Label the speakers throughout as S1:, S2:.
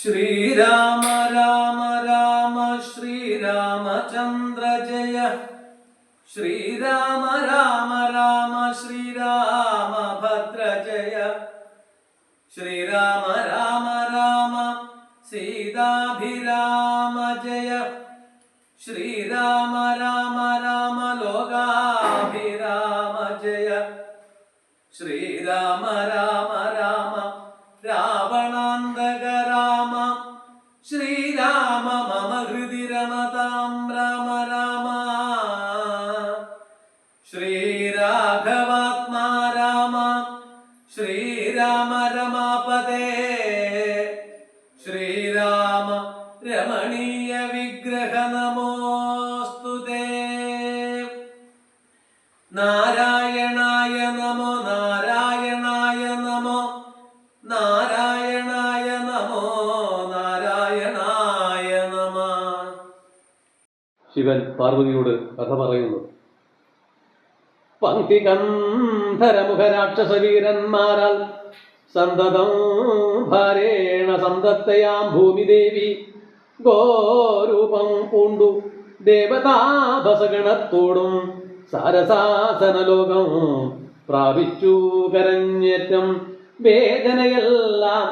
S1: ശ്രീരാമ രാമ രാമ ശ്രീരാമചന്ദ്ര ജയ. ശ്രീരാമ രാമ രാമ ശ്രീരാമഭദ്ര ജയ. ശ്രീരാമ രാമ രാമ സീതാഭിരാമ ജയ. ശ്രീരാമ രാമ രാമ ലോകാഭിരാമ ജയ. ശ്രീരാമ രാമ രാമ രാവണാന്തക രാമ. ശ്രീരാമ മമ ഹൃദി രമതാം രാമ രാമ. ശ്രീരാഘവാത്മാ രാമ. ശ്രീരാമ രമാപദേ. ശ്രീരാമ രമണീയ വിഗ്രഹ നമോസ്തുതേ. നാരായണായ നമോ നാരായണായ നമോ നാരായണായ നമോ നാരായണായ നമ.
S2: ശിവൻ പാർവതിയോട് കഥ പറയുന്നു. പങ്ക്തികന്ധരമുഖരാക്ഷസവീരന്മാരാൽ സന്തതം ഭാരേണ സന്തത്തയാം ഭൂമിദേവി ഗോരൂപം പൂണ്ടു ദേവതാഭസഗണത്തോടും സാരസാസനലോകം പ്രാപിച്ചു കരഞ്ഞേറ്റം. വേദനയെല്ലാം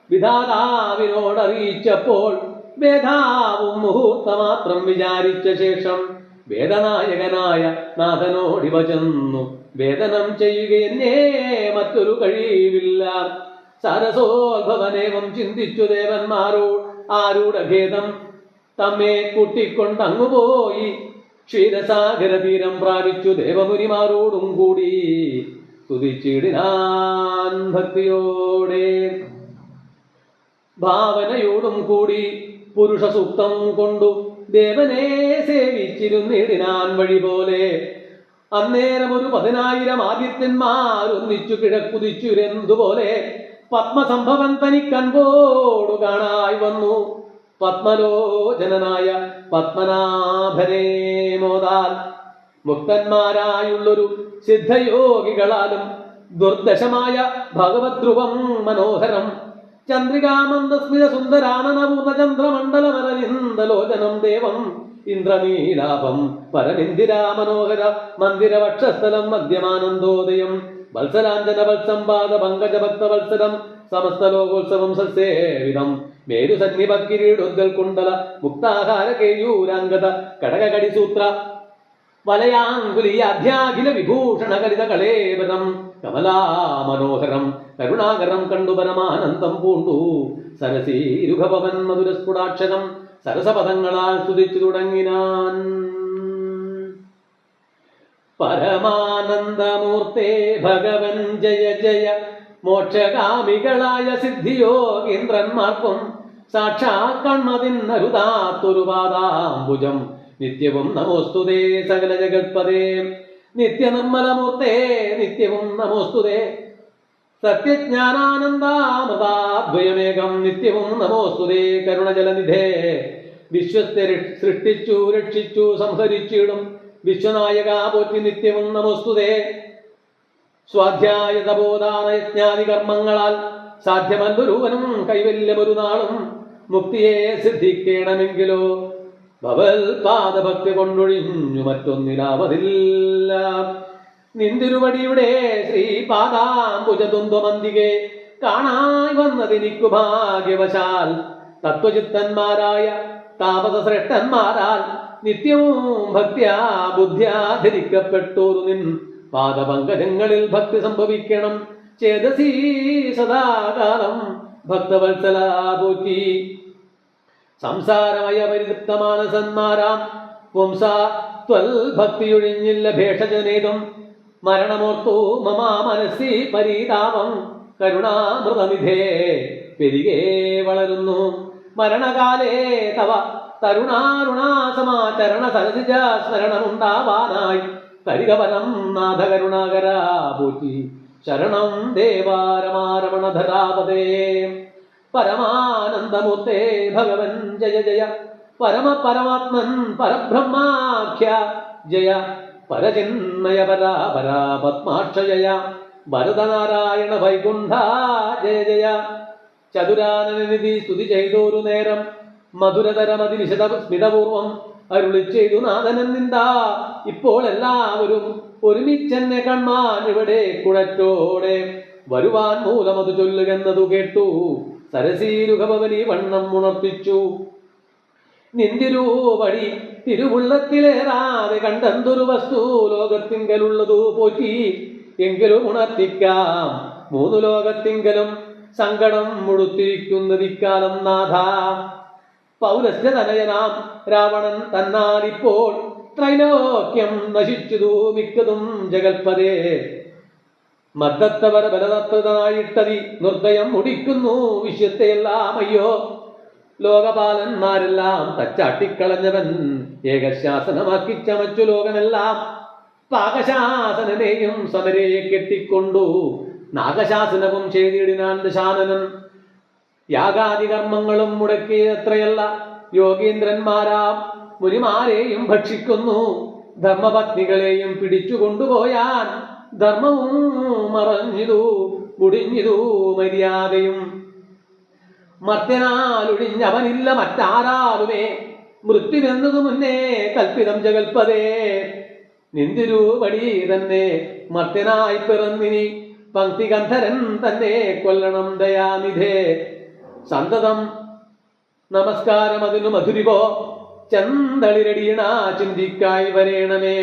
S2: വിധാതാവിനോടറിയിച്ചപ്പോൾ വേദാവും മുഹൂർത്തമാത്രം വിചാരിച്ച ശേഷം വേദനായകനായ നാഥനോടിവ ചെന്നു. വേദനം ചെയ്യുകയെന്നേ മറ്റൊരു കഴിവില്ല. സരസോത്ഭവനേവം ചിന്തിച്ചു ദേവന്മാരോട് ഭേദം തമ്മെ കൂട്ടിക്കൊണ്ടങ്ങുപോയി. ക്ഷീരസാഗര തീരം പ്രാപിച്ചു ദേവമുനിമാരോടും കൂടി സ്തുതിച്ചിടിനാൻ ഭക്തിയോടെ. ഭാവനയോടും കൂടി പുരുഷ സൂക്തം കൊണ്ടു ദേവനെ സേവിച്ചിരുന്നിടിനാൻ വഴി പോലെ. അന്നേരം ഒരു 10,000 ആദിത്യന്മാരൊന്നിച്ചു കിഴക്കുതിച്ചുരെന്തുപോലെ പത്മസംഭവൻ തനിക്കൻപോടു കാണായി വന്നു. പത്മലോചനായ പത്മനാഭനെ മോദാൽ മുക്തന്മാരായുള്ളൊരു സിദ്ധയോഗികളാലും ദുർദശമായ ഭഗവദ്ധ്രുവം മനോഹരം. ചന്ദ്രികാമന്ദസ്മിത സുന്ദരാനനപൂർണചന്ദ്രമണ്ഡലമരവിന്ദലോചനം ദേവം ഇന്ദ്രനീലാഭം പരമിന്ദിരാ മനോഹര മന്ദിരവക്ഷസ്ഥലം മധ്യമാനന്ദോദയം. വത്സലാഞ്ജന വത്സംപാദ പങ്കജ ഭക്തവത്സരം സമസ്തലോകോത്സവം സസ്യേവിധം. മേരുസന്നിപക്കിരീടോദ്ഗൽ കുണ്ടല മുക്താഹാര കേയൂരാംഗത കടകകടിസൂത്ര വലയാങ്കുലിയാധ്യാഖില വിഭൂഷണ കരിത കളേവരം. കമലാമനോഹരം കരുണാകരം കണ്ടു പരമാനന്ദം പൂണ്ടു സരസീരുഖപവൻ മധുരസ്ഫുടാക്ഷരം സരസപദങ്ങളാൽ സ്തുതിച്ചു തുടങ്ങിനാൻ. പരമാനന്ദമൂർത്തേ ഭഗവൻ ജയ ജയ. മോക്ഷകാമികളായ സിദ്ധിയോഗീന്ദ്രന്മാർക്കും സാക്ഷാത് കൺമതിന്നരുതാത്തൊരു പാദാംബുജം നിത്യവും നമോസ്തുതേ സകല ജഗത്പദേ. നിത്യനിർമ്മലമൂർത്തേ നിത്യവും നമോസ്തുതേ. സത്യജ്ഞാനാനന്ദാമൃതാദ്വയമേകം നിത്യവും നമോസ്തുതേ. കരുണജലനിധേ വിശ്വത്തെ സൃഷ്ടിച്ചു രക്ഷിച്ചു സംഹരിച്ചിടും വിശ്വനായക പോറ്റി നിത്യവും നമോസ്തുതേ. സ്വാധ്യായ തപോദാന യജ്ഞാദി കർമ്മങ്ങളാൽ സാധ്യമല്ലൊരുവനും കൈവല്യമൊരു നാളും. മുക്തിയെ സിദ്ധിക്കണമെങ്കിലോ ഭവൽ പാദഭക്തി കൊണ്ടൊഴിഞ്ഞു മറ്റൊന്നിലാവതില്ല. നിന്തിരുവടിയുടെ ശ്രീപാദാംബുജതുന്ദമന്തികെ കാണായി വന്നതെനിക്കു ഭാഗ്യവശാൽ. തത്വചിത്തന്മാരായ താപസശ്രേഷ്ഠന്മാരാൽ നിത്യവും ഭക്ത്യാ ബുദ്ധ്യാ ധരിക്കപ്പെട്ടോരു നിൻ പാദപങ്കജങ്ങളിൽ ഭക്തി സംഭവിക്കണം. ചേതസീ സദാകാലം ഭക്തവത്സലാ പോറ്റി. സംസാരമയ പരിതൃപ്തമാനസന്മാരാം പുംസാ ത്വൽ ഭക്തിയൊഴിഞ്ഞില്ല ഭേഷജനേതും. മരണമോർത്തു മമാ മനസ്സി പരീതാപം കരുണാമൃതനിധേ പെരികേ വളരുന്നു. മരണകാലേ തവ തരുണാരുണാസമാചരണ സരസിജ സ്മരണമുണ്ടാവാനായി തരികവനം നാഥ കരുണാകരാ പോറ്റി. ശരണം ദേവാരമാരമണധരാപതേ. പരമാനന്ദമൂർത്തേ ഭഗവൻ ജയ ജയ. പരമപരമാത്മൻ പരബ്രഹ്മാഖ്യ ജയ. പരചിന്മയ പരാപരാ പത്മാക്ഷയ ഭരതനാരായണ വൈകുണ്ഠ ജയ ജയ. ചതുരാനനനിധി സ്തുതി ചെയ്തോരു നേരം മധുരതരമതി സ്മിതപൂർവം അരുളി ചെയ്തു നാഥനൻ നിന്ദാ. ഇപ്പോൾ എല്ലാവരും ഒരുമിച്ചെന്നെ കൺമാൻ ഇവിടെ കുഴറ്റോടെ വരുവാൻ മൂലമതു ചൊല്ലുകെന്നതു കേട്ടു. സരസീരുഖഭവനി വണ്ണം ഉണർത്തിച്ചു. നിന്തിരൂപടി തിരുവുള്ളത്തിലേറാതെ കണ്ടെന്തൊരു വസ്തു ലോകത്തിങ്കലുള്ളതു പോറ്റി എങ്കിലും ഉണർത്തിക്കാം. മൂന്നു ലോകത്തിങ്കലും സങ്കടം മുഴുത്തിരിക്കുന്നതിക്കാലം നാഥ. പൗരസ്ത്യതനയനാം രാവണൻ തന്നാലിപ്പോൾ ത്രൈലോക്യം നശിച്ചതു മിക്കതും ജഗൽപദേ. മദ്ദത്തവര ബലതത്വനായിട്ടതി നിർദ്ദയം മുടിക്കുന്നു വിശ്വത്തെയെല്ലാം അയ്യോ. ലോകപാലന്മാരെല്ലാം തച്ചാട്ടിക്കളഞ്ഞവൻ ഏകശാസനമാക്കി ചമച്ചു ലോകമെല്ലാം. പാകശാസനനെയും സമരെ കെട്ടിക്കൊണ്ടു നാഗശാസനവും ചെയ്തിടിനാൻ ദശാനനൻ. യാഗാദി കർമ്മങ്ങളും മുടക്കിയത്രയല്ല യോഗീന്ദ്രന്മാരാം മുനിമാരെയും ഭക്ഷിക്കുന്നു. ധർമ്മപത്നികളെയും പിടിച്ചു കൊണ്ടുപോയാൻ ധർമ്മവും മറഞ്ഞിതു മുടിഞ്ഞിതു മര്യാദയും. മർത്യനാലൊഴിഞ്ഞവനില്ല മറ്റാരാലുമേ മൃത്യുവെന്നതു മുന്നേ കൽപ്പിതം ജഗൽപദേ. നിന്തിരൂപടി തന്നെ മർത്യനായി പിറന്നിനി പങ്ക്തികന്ധരൻ തന്നെ കൊല്ലണം ദയാനിധേ. സന്തതം നമസ്കാരം അതിനു മധുരിവോ ചന്തളിരടീണ ചിന്തിക്കായി വരേണമേ.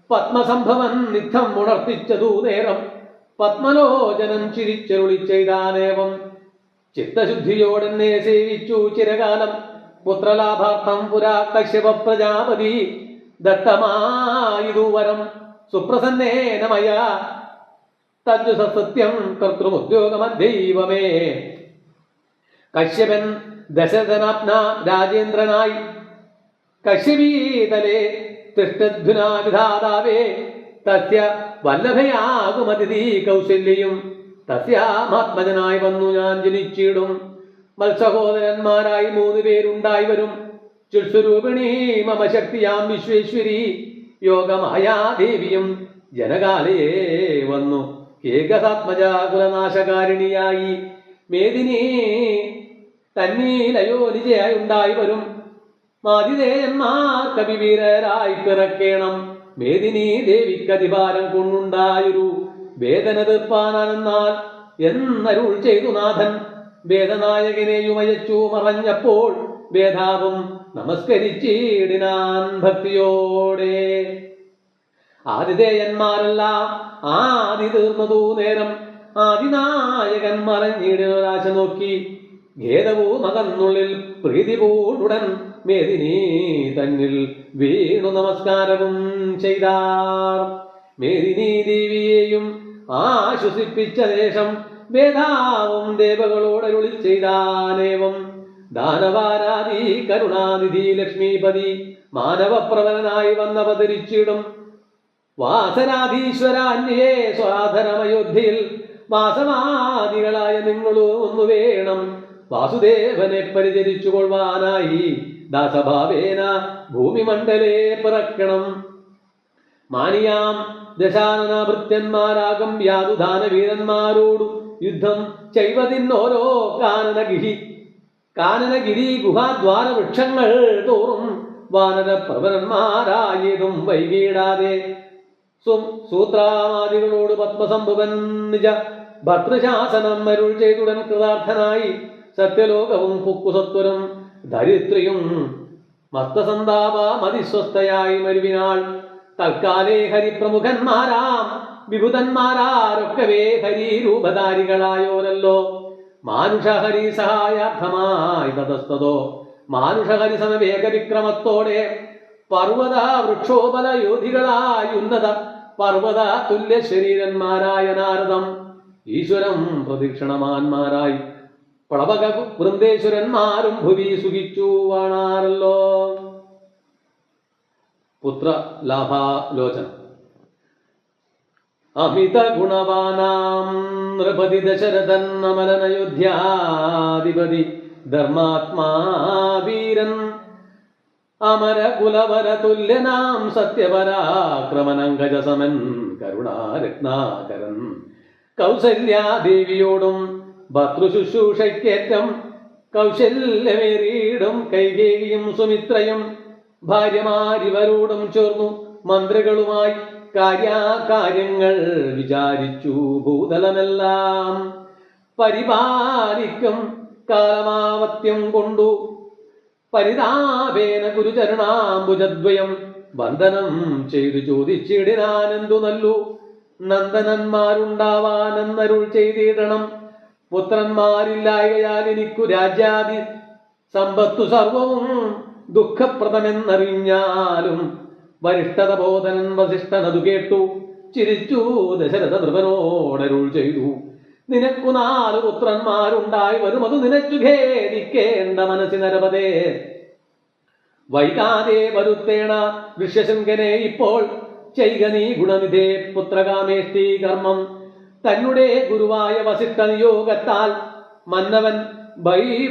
S2: പത്മസംഭവൻ നിത്തം ഉണർത്തിച്ചതു നേരം പത്മലോചനൻ ചിരിച്ചരുളി ചെയ്താനേവം. ചിത്തശുദ്ധിയോടെന്നെ സേവിച്ചു ചിരകാലം പുത്രലാഭാർത്ഥം പുരാ കശ്യപ പ്രജാപതി. ദത്തമായിതുവരം സുപ്രസന്നേനമയ തജ്ജു സത്യം കർത്തൃമുദ്യോഗമദ്ദൈവമേ. കശ്യപൻ ദശരഥനാപ്ന രാജേന്ദ്രനായി കശ്യപീതലേ തിഷ്ടധ്വനാ വിധാതാവേ. തസ്യ വല്ലഭയാകുമതിഥി കൗശല്യം തസ്യാമാത്മജനായി വന്നു ഞാൻ ജനിച്ചിടും. മത്സഹോദരന്മാരായി 3 പേരുണ്ടായി വരും. ചുൽസ്വരൂപിണി മമ ശക്തിയാം വിശ്വേശ്വരി യോഗമായാ ദേവിയും ജനകാലയെ വന്നു ഏകസാത്മജ കുലനാശകാരിണിയായി. മേദിനി തന്നീലയോ നിജയായി ഉണ്ടായി വരും. മാതിദേയന്മാർ കവിവീരരായി പിറക്കേണം. മേദിനി ദേവിക്കതിഭാരം കൊണ്ടുണ്ടായൊരു വേദന തീർപ്പാനെന്നാൽ എന്നരുൾ ചെയ്തു നാഥൻ. വേദനായകനെയുമയച്ചു മറഞ്ഞപ്പോൾ വേദാവും നമസ്കരിച്ചിടിനാൻ ഭക്തിയോടെ. ആതിഥേയന്മാരെല്ലാം ആദി തീർന്നതു നേരം ആദിനായകൻ മറഞ്ഞിടൊരാശ നോക്കി. ഖേദവും അകന്നുള്ളിൽ പ്രീതി പൂണ്ടുടൻ മേദിനി തന്നിൽ വീണു നമസ്കാരവും ചെയ്താർ. മേദിനി ദേവിയെയും ആശ്വസിപ്പിച്ച ശേഷം വേദാവും ദേവകളോടരുളി ചെയ്താനേവം. ദാനവാരാധി കരുണാനിധി ലക്ഷ്മീപതി മാനവപ്രവരനായി വന്നവതരിച്ചിടും. വാസനാധീശ്വരാന്യേ സ്വാധരമയോധ്യയിൽ വാസവാദികളായ നിങ്ങളും ഒന്നു വേണം. വാസുദേവനെ പരിചരിച്ചു കൊള്ളുവാനായി ദാസഭാവേന ഭൂമിമണ്ഡലേ പിറക്കണം. മാനിയാം ദശാനന ഭൃത്യന്മാരാകും യാതുദാനവീരന്മാരോടു യുദ്ധം ചെയ്വതിന്നോരോ കാനനഗിരി ഗുഹാദ്വാര വൃക്ഷങ്ങൾ തോറും വാനര പ്രവരന്മാരായതും വൈകീടാതെ സൂത്രാമാദികളോട് പത്മസംഭവൻ നിജ ഭർത്തൃശാസനം അരുൾ ചെയ്തുടൻ കൃതാർത്ഥനായി. സത്യലോകവും പുക്കുസത്വരും ധരിത്രിയും മസ്തസന്താപ മതിസ്വസ്ഥയായി മരുവിനാൾ. തൽക്കാലേ ഹരിപ്രമുഖന്മാരാം വിഭുതന്മാരൊക്കവേ ഹരിരൂപധാരികളായോരല്ലോ. മാനുഷഹരി സഹായാർത്ഥമായി തതസ്തോ മാനുഷഹരി സമവേഗ വിക്രമത്തോടെ പർവ്വത വൃക്ഷോപലയോധികളായി ഉന്നത പർവ്വത തുല്യ ശരീരന്മാരായ നാരദം ഈശ്വരം പ്രദക്ഷിണമാന്മാരായി പ്ലവക വൃന്ദേശ്വരന്മാരും ഭുവി സുഖിച്ചു വാണാറല്ലോ. പുത്ര ലാഭാലോചനം. അമിത ഗുണവാനാം നൃപതി ദശരഥൻ അമലനയോധ്യാധിപതി ധർമാത്മാ വീരൻ അമര കുലവര തുല്യനാം സത്യപരാക്രമനങ്കജസമൻ കരുണാരത്നാകരൻ കൗസല്യാദേവിയോടും ഭർതൃശുശ്രൂഷയ്ക്കേറ്റം കൗശല്യമേറിയിടും കൈകേയിയും സുമിത്രയും ഭാര്യമാരിവരോടും ചേർന്നു മന്ത്രികളുമായി കാര്യങ്ങൾ വിചാരിച്ചു ഭൂതലമെല്ലാം പരിപാലിക്കും കാലമാവത്യം കൊണ്ടു പരിതാപേന ഗുരുചരണാംബുജദ്വയം വന്ദനം ചെയ്തു ചോദിച്ചിടിനാനെന്തു നല്ലു നന്ദനന്മാരുണ്ടാവാനെന്നരുൾ ചെയ്തിടണം പുത്രന്മാരില്ലായകയാൽ എനിക്കു രാജ്യാദി സമ്പത്തു സർവവും ദുഃഖപ്രദമെന്നറിഞ്ഞാലും വരിഷ്ഠത ബോധനൻ വസിഷ്ഠനതു കേട്ടു ചിരിച്ചു ദശരഥ നൃപനോടരുൾ ചെയ്തു നിനക്കു 4 പുത്രന്മാരുണ്ടായി വരും അത് നിനച്ചു ഖേദിക്കേണ്ട മനസ്സിനരപതേ വൈകാതെ വരുത്തേണ ഋഷ്യശൃംഖനെ ഇപ്പോൾ ചെയ്ക നീ ഗുണനിധേ പുത്രകാമേഷ്ടി കർമ്മം തന്നെ ഗുരുവായ വസിഷ്ഠ നിയോഗത്താൽ മന്നവൻ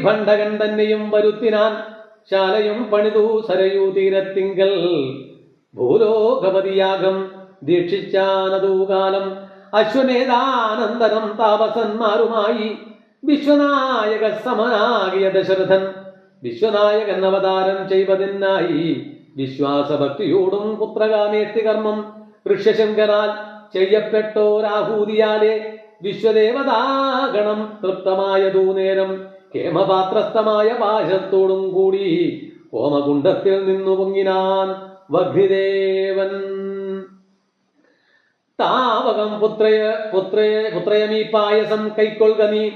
S2: ഭണ്ഡകൻ തന്നെയും വരുത്തിനാൻ ശാലയും പണിതു സരയൂ തീരത്തിങ്കൽ ഭൂലോകപതിയാഗം ദീക്ഷിച്ചാനതൂകാലം അശ്വമേധാനന്തരം താപസന്മാരുമായി വിശ്വനായക സമനാകിയ ദശരഥൻ വിശ്വനായകൻ അവതാരം ചെയ്വതിനായി വിശ്വാസഭക്തിയോടും പുത്രകാമേഷ്ടി കർമ്മം ഋഷ്യശങ്കരാൽ ചെയ്യപ്പെട്ടോരാഹൂതിയാലെ വിശ്വദേവതാഗണം തൃപ്തമായതൂ നേരം ഹേമപാത്രസ്ഥമായ പാശത്തോടും കൂടി ഹോമകുണ്ഡത്തിൽ നിന്നു പൊങ്ങിനാൻ വഗ്നിദേവൻ താവകം പുത്രയമീ പായസം കൈക്കൊള്ളുക നീ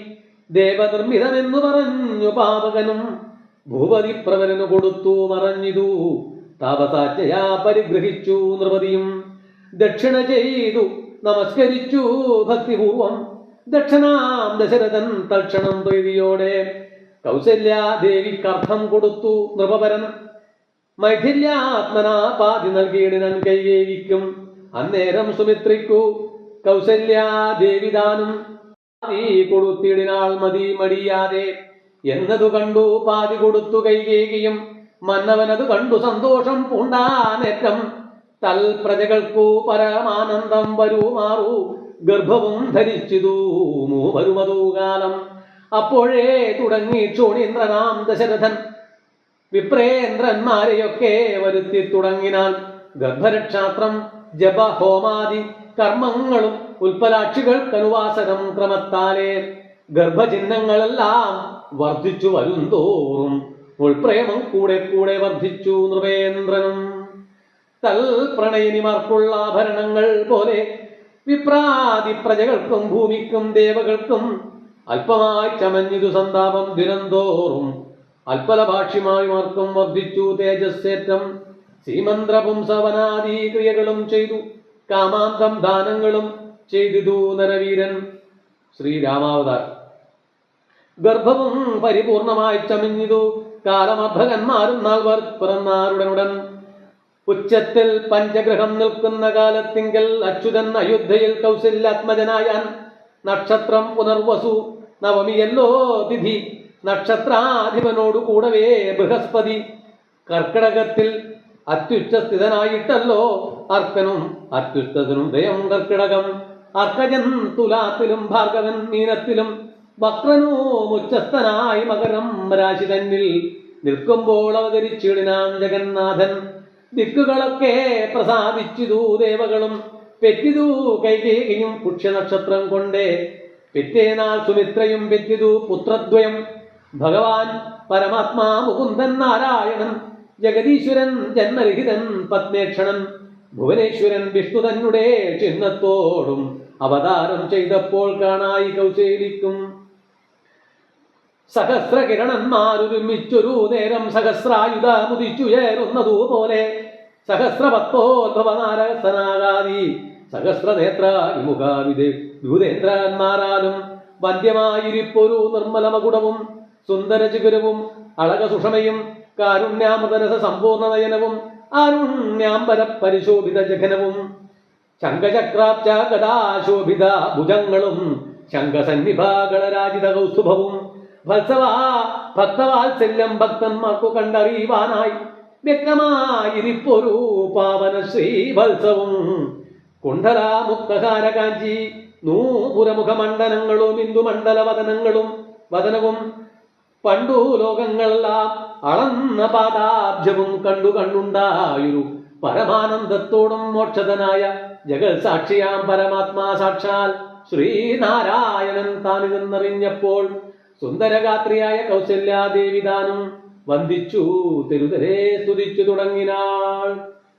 S2: ദേവനിർമ്മിതമെന്നു പറഞ്ഞു പാവകനും ഭൂപതി പ്രവരനു കൊടുത്തു മറഞ്ഞിതു താപസാജ്ഞയാ പരിഗ്രഹിച്ചു നൃപതിയും ദക്ഷിണ ചെയ്തു നമസ്കരിച്ചു ഭക്തിപൂർവം ദക്ഷനാം ദശരഥൻ തൽക്ഷണം പ്രീതിയോടെ കൗസല്യാദേവിക്കർത്ഥം കൊടുത്തു നൃപപരൻ മൈഥില്യാത്മനാ പാതി നൽകിയിടിനൻ കൈകേയിക്കും അന്നേരം സുമിത്രിക്കു കൗസല്യാദേവിദാനും കൊടുത്തിടിനാൾ മതി മടിയാതെ എന്നതു കണ്ടു പാതി കൊടുത്തു കൈകേയിയും മന്നവനതു കണ്ടു സന്തോഷം പൂണ്ടാനേറ്റം തൽപ്രജകൾക്കു പരമാനന്ദം വരുമാറു ഗർഭവും ധരിച്ചിതു വരുമതൂകാലം അപ്പോഴേ തുടങ്ങി ക്ഷോണീന്ദ്രനാം ദശരഥൻ വിപ്രേന്ദ്രന്മാരെയൊക്കെ വരുത്തി തുടങ്ങിനാൽ ഗർഭരക്ഷാത്രം ജപ ഹോമാദി കർമ്മങ്ങളും ഉൽപ്പലാക്ഷികൾക്കനുവാസനം ക്രമത്താലെ ഗർഭചിഹ്നങ്ങളെല്ലാം വർദ്ധിച്ചു വരുംതോറും ഉൾപ്രേമം കൂടെ കൂടെ വർദ്ധിച്ചു നൃപേന്ദ്രനും തൽപ്രണയിനിമാർക്കുള്ള ആഭരണങ്ങൾ പോലെ വിപ്രാതി പ്രജകൾക്കും ഭൂമിക്കും ദേവകൾക്കും അല്പമായി ചമഞ്ഞിതു സന്താപം ദിനംതോറും അല്പലഭാക്ഷിമാരുമാർക്കും വർദ്ധിച്ചു തേജസ്സേറ്റം സീമന്ത്രപുംസവനാദി ക്രിയകളും ചെയ്തു കാമാന്തം ദാനങ്ങളും ചെയ്തിതു നരവീരൻ ശ്രീരാമാവതാർ ഗർഭവും പരിപൂർണമായി ചമഞ്ഞിതു കാലമർഭകന്മാരും നാൾവർ പിറന്നാരുടനുടൻ ഉച്ചത്തിൽ പഞ്ചഗ്രഹം നിൽക്കുന്ന കാലത്തിങ്കൽ അച്യുതൻ അയോധ്യയിൽ കൗസല്യാത്മജനായാൻ നക്ഷത്രം പുനർവസു നവമിയല്ലോ തിഥി നക്ഷത്രാധിപനോടു കൂടവേ ബൃഹസ്പതി കർക്കിടകത്തിൽ അത്യുച്ചസ്ഥിതനായിട്ടല്ലോ അർക്കനും അത്യുഷ്ടനും ദയം കർക്കിടകം അർക്കജൻ തുലാത്തിലും ഭാർഗവൻ മീനത്തിലും വക്രനു ഉച്ചസ്ഥനായി മകരം രാശി തന്നിൽ നിൽക്കുമ്പോൾ അവതരിച്ചിടിനാൻ ജഗന്നാഥൻ ദിക്കുകളൊക്കെ പ്രസാദിച്ചിതു ദേവകളും പെറ്റിതു കൈകേയിയും പുഷ്യനക്ഷത്രം കൊണ്ടേ പിറ്റേനാൾ സുമിത്രയും പെറ്റിതു പുത്രദ്വയം ഭഗവാൻ പരമാത്മാ മുകുന്ദൻ നാരായണൻ ജഗദീശ്വരൻ ജന്മരഹിതൻ പത്മേക്ഷണൻ ഭുവനേശ്വരൻ വിഷ്ണു തന്നെ ചിഹ്നത്തോടും അവതാരം ചെയ്തപ്പോൾ കാണായി കൗശേലിക്കും സഹസ്രകിരണന്മാരൊരുമിച്ചൊരു നേരം സഹസ്രായുധ മുതിച്ചുയരുന്നതുപോലെ സഹസ്രപത്തോദ്ഭവനാരസനാകാദി സഹസ്രനേത്ര വിമുഖാവിദേന്ദ്രന്മാരാലും വന്ധ്യമായിരിപ്പൊരു നിർമ്മലമകുടവും സുന്ദരചിഗുരവും അളകസുഷമയും കാരുണ്യാമൃതരസ സമ്പൂർണനയനവും ആരുണ്യാംബര പരിശോഭിത ജഘനവും ശംഖചക്രാബ്ജ ഗദാശോഭിത ഭുജങ്ങളും ശംഖസന്നിഭാകളരാജിത കൗസ്തുഭവും ഭക്തവാത്സല്യം ഭക്തന്മാർക്കു കണ്ടറിയുവാനായി വ്യക്തമായിരിപ്പൊരു പാവന ശ്രീവത്സവും കുണ്ഡലാമുക്തഹാര കാഞ്ചി നൂപുരമുഖമണ്ഡലങ്ങളും ഇന്ദുമണ്ഡല വദനവും പണ്ടു ലോകങ്ങളെല്ലാം അളന്ന പാദാബ്ജവും കണ്ണുണ്ടായൊരു പരമാനന്ദത്തോടും മോക്ഷതനായ ജഗൽ സാക്ഷിയാം പരമാത്മാ സാക്ഷാൽ ശ്രീനാരായണൻ താനിതെന്നറിഞ്ഞപ്പോൾ സുന്ദരഗാത്രിയായ കൗസല്യാദേവി താനും വന്ദിച്ചു തെരുതരെ സ്തുതിച്ചു തുടങ്ങിനാൾ.